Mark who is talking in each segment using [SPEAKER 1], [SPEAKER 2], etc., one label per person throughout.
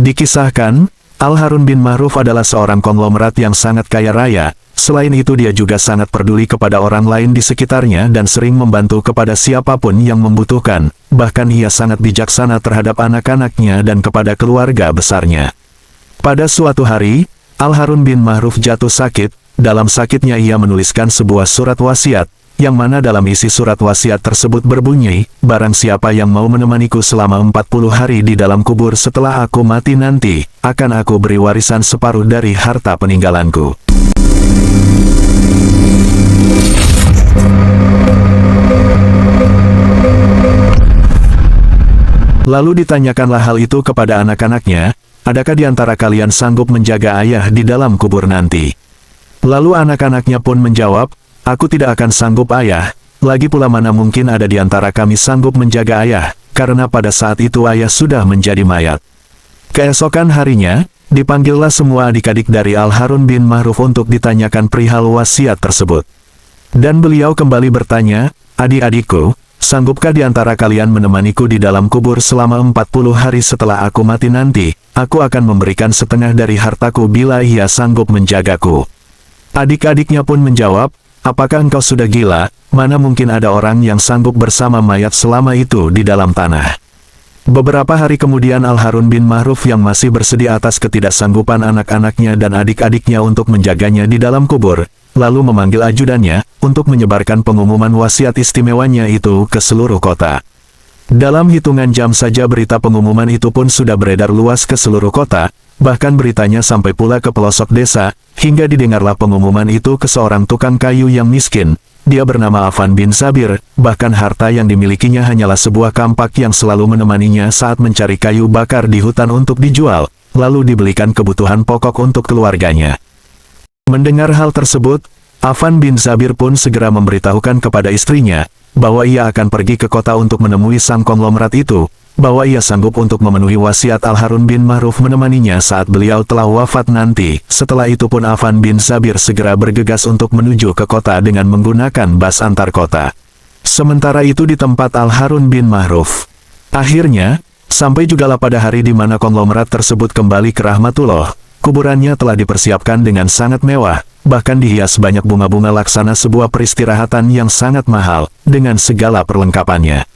[SPEAKER 1] Dikisahkan, Al-Harun bin Ma'ruf adalah seorang konglomerat yang sangat kaya raya. Selain itu dia juga sangat peduli kepada orang lain di sekitarnya dan sering membantu kepada siapapun yang membutuhkan. Bahkan ia sangat bijaksana terhadap anak-anaknya dan kepada keluarga besarnya. Pada suatu hari, Al-Harun bin Ma'ruf jatuh sakit. Dalam sakitnya ia menuliskan sebuah surat wasiat, yang mana dalam isi surat wasiat tersebut berbunyi, "Barang siapa yang mau menemaniku selama 40 hari di dalam kubur setelah aku mati nanti, akan aku beri warisan separuh dari harta peninggalanku." Lalu ditanyakanlah hal itu kepada anak-anaknya, "Adakah di antara kalian sanggup menjaga ayah di dalam kubur nanti?" Lalu anak-anaknya pun menjawab, "Aku tidak akan sanggup ayah, lagi pula mana mungkin ada di antara kami sanggup menjaga ayah, karena pada saat itu ayah sudah menjadi mayat." Keesokan harinya, dipanggillah semua adik-adik dari Al-Harun bin Ma'ruf untuk ditanyakan perihal wasiat tersebut. Dan beliau kembali bertanya, "Adik-adikku, sanggupkah di antara kalian menemaniku di dalam kubur selama 40 hari setelah aku mati nanti? Aku akan memberikan setengah dari hartaku bila ia sanggup menjagaku." Adik-adiknya pun menjawab, "Apakah engkau sudah gila? Mana mungkin ada orang yang sanggup bersama mayat selama itu di dalam tanah." Beberapa hari kemudian Al-Harun bin Ma'ruf yang masih bersedih atas ketidaksanggupan anak-anaknya dan adik-adiknya untuk menjaganya di dalam kubur, lalu memanggil ajudannya untuk menyebarkan pengumuman wasiat istimewanya itu ke seluruh kota. Dalam hitungan jam saja berita pengumuman itu pun sudah beredar luas ke seluruh kota, bahkan beritanya sampai pula ke pelosok desa, hingga didengarlah pengumuman itu ke seorang tukang kayu yang miskin. Dia bernama Affan bin Zabir, bahkan harta yang dimilikinya hanyalah sebuah kampak yang selalu menemaninya saat mencari kayu bakar di hutan untuk dijual, lalu dibelikan kebutuhan pokok untuk keluarganya. Mendengar hal tersebut, Affan bin Zabir pun segera memberitahukan kepada istrinya, bahwa ia akan pergi ke kota untuk menemui sang konglomerat itu, bahwa ia sanggup untuk memenuhi wasiat Al-Harun bin Ma'ruf menemaninya saat beliau telah wafat nanti. Setelah itu pun Affan bin Zabir segera bergegas untuk menuju ke kota dengan menggunakan bas antar kota. Sementara itu di tempat Al-Harun bin Ma'ruf. Akhirnya, sampai jugalah pada hari di mana konglomerat tersebut kembali ke rahmatullah. Kuburannya telah dipersiapkan dengan sangat mewah, bahkan dihias banyak bunga-bunga laksana sebuah peristirahatan yang sangat mahal, dengan segala perlengkapannya.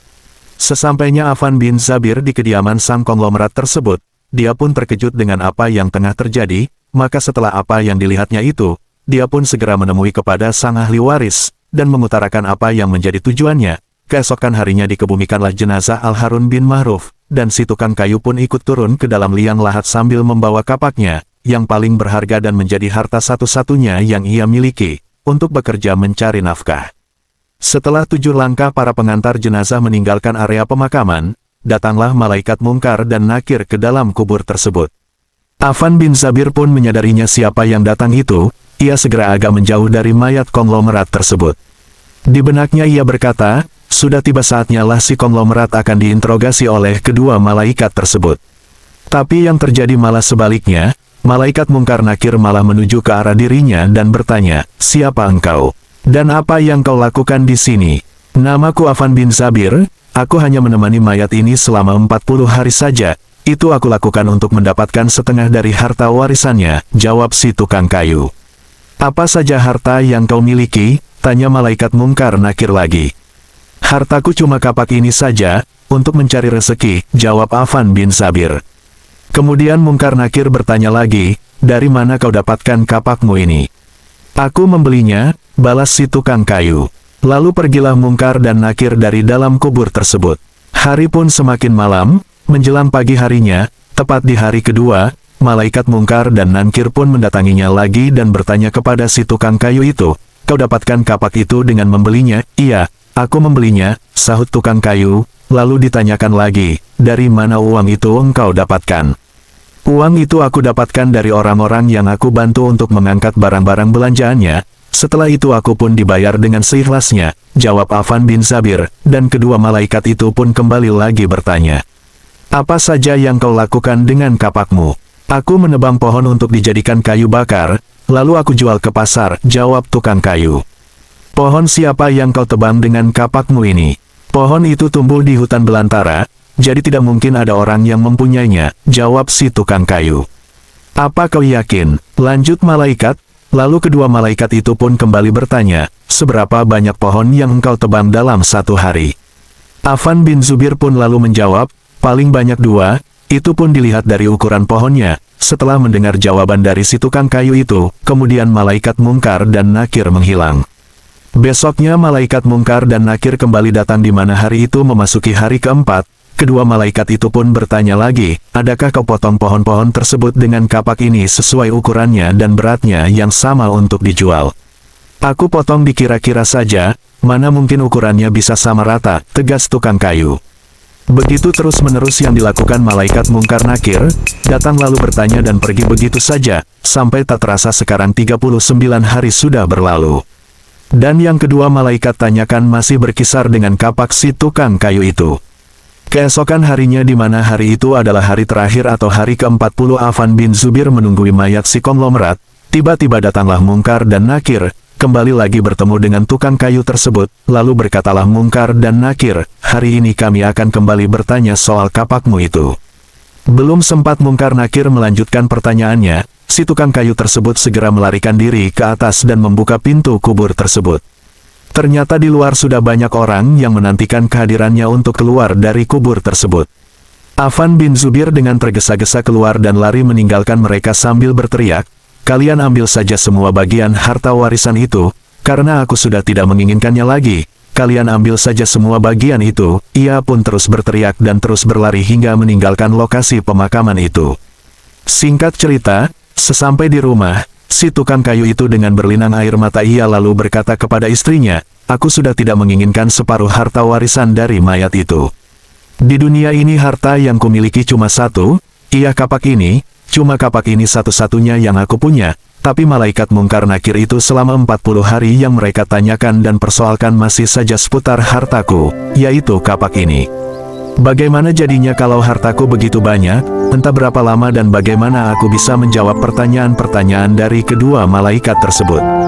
[SPEAKER 1] Sesampainya Affan bin Zabir di kediaman sang konglomerat tersebut, dia pun terkejut dengan apa yang tengah terjadi, maka setelah apa yang dilihatnya itu, dia pun segera menemui kepada sang ahli waris, dan mengutarakan apa yang menjadi tujuannya. Keesokan harinya dikebumikanlah jenazah Al-Harun bin Ma'ruf, dan si tukang kayu pun ikut turun ke dalam liang lahat sambil membawa kapaknya, yang paling berharga dan menjadi harta satu-satunya yang ia miliki, untuk bekerja mencari nafkah. Setelah 7 langkah para pengantar jenazah meninggalkan area pemakaman, datanglah malaikat Mungkar dan Nakir ke dalam kubur tersebut. Affan bin Zabir pun menyadarinya siapa yang datang itu, ia segera agak menjauh dari mayat konglomerat tersebut. Di benaknya ia berkata, sudah tiba saatnya lah si konglomerat akan diinterogasi oleh kedua malaikat tersebut. Tapi yang terjadi malah sebaliknya, malaikat Mungkar Nakir malah menuju ke arah dirinya dan bertanya, "Siapa engkau? Dan apa yang kau lakukan di sini?" "Namaku Affan bin Zabir, aku hanya menemani mayat ini selama 40 hari saja. Itu aku lakukan untuk mendapatkan setengah dari harta warisannya," jawab si tukang kayu. "Apa saja harta yang kau miliki?" tanya malaikat Mungkar Nakir lagi. "Hartaku cuma kapak ini saja, untuk mencari rezeki," jawab Affan bin Zabir. Kemudian Mungkar Nakir bertanya lagi, "Dari mana kau dapatkan kapakmu ini?" "Aku membelinya," balas si tukang kayu. Lalu pergilah Mungkar dan Nakir dari dalam kubur tersebut. Hari pun semakin malam, menjelang pagi harinya, tepat di hari kedua, malaikat Mungkar dan Nakir pun mendatanginya lagi dan bertanya kepada si tukang kayu itu, "Kau dapatkan kapak itu dengan membelinya?" "Iya, aku membelinya," sahut tukang kayu. Lalu ditanyakan lagi, "Dari mana uang itu engkau dapatkan?" "Uang itu aku dapatkan dari orang-orang yang aku bantu untuk mengangkat barang-barang belanjaannya. Setelah itu aku pun dibayar dengan seikhlasnya," jawab Affan bin Zabir, dan kedua malaikat itu pun kembali lagi bertanya, "Apa saja yang kau lakukan dengan kapakmu?" "Aku menebang pohon untuk dijadikan kayu bakar, lalu aku jual ke pasar," jawab tukang kayu. "Pohon siapa yang kau tebang dengan kapakmu ini?" "Pohon itu tumbuh di hutan belantara, jadi tidak mungkin ada orang yang mempunyainya, jawab si tukang kayu. Apa kau yakin? Lanjut malaikat. Lalu kedua malaikat itu pun kembali bertanya, seberapa banyak pohon yang engkau tebang dalam satu hari? Affan bin Zubair pun lalu menjawab, paling banyak 2, itu pun dilihat dari ukuran pohonnya. Setelah mendengar jawaban dari si tukang kayu itu, kemudian malaikat Mungkar dan Nakir menghilang. Besoknya malaikat Mungkar dan Nakir kembali datang di mana hari itu memasuki hari keempat. Kedua malaikat itu pun bertanya lagi, adakah kau potong pohon-pohon tersebut dengan kapak ini sesuai ukurannya dan beratnya yang sama untuk dijual? Aku potong dikira-kira saja, mana mungkin ukurannya bisa sama rata, tegas tukang kayu. Begitu terus-menerus yang dilakukan malaikat Mungkar Nakir, datang lalu bertanya dan pergi begitu saja, sampai tak terasa sekarang 39 hari sudah berlalu. Dan yang kedua malaikat tanyakan masih berkisar dengan kapak si tukang kayu itu. Keesokan harinya di mana hari itu adalah hari terakhir atau hari ke-40 Affan bin Zubair menunggui mayat si konglomerat, tiba-tiba datanglah Mungkar dan Nakir, kembali lagi bertemu dengan tukang kayu tersebut, lalu berkatalah Mungkar dan Nakir, hari ini kami akan kembali bertanya soal kapakmu itu. Belum sempat Mungkar Nakir melanjutkan pertanyaannya, si tukang kayu tersebut segera melarikan diri ke atas dan membuka pintu kubur tersebut. Ternyata di luar sudah banyak orang yang menantikan kehadirannya untuk keluar dari kubur tersebut. Affan bin Zubair dengan tergesa-gesa keluar dan lari meninggalkan mereka sambil berteriak, kalian ambil saja semua bagian harta warisan itu, karena aku sudah tidak menginginkannya lagi, kalian ambil saja semua bagian itu. Ia pun terus berteriak dan terus berlari hingga meninggalkan lokasi pemakaman itu. Singkat cerita, sesampai di rumah, si tukang kayu itu dengan berlinang air mata ia lalu berkata kepada istrinya, aku sudah tidak menginginkan separuh harta warisan dari mayat itu. Di dunia ini harta yang kumiliki cuma satu, iya kapak ini, cuma kapak ini satu-satunya yang aku punya, tapi malaikat Mungkar Nakir itu selama 40 hari yang mereka tanyakan dan persoalkan masih saja seputar hartaku, yaitu kapak ini. Bagaimana jadinya kalau hartaku begitu banyak, entah berapa lama dan bagaimana aku bisa menjawab pertanyaan-pertanyaan dari kedua malaikat tersebut.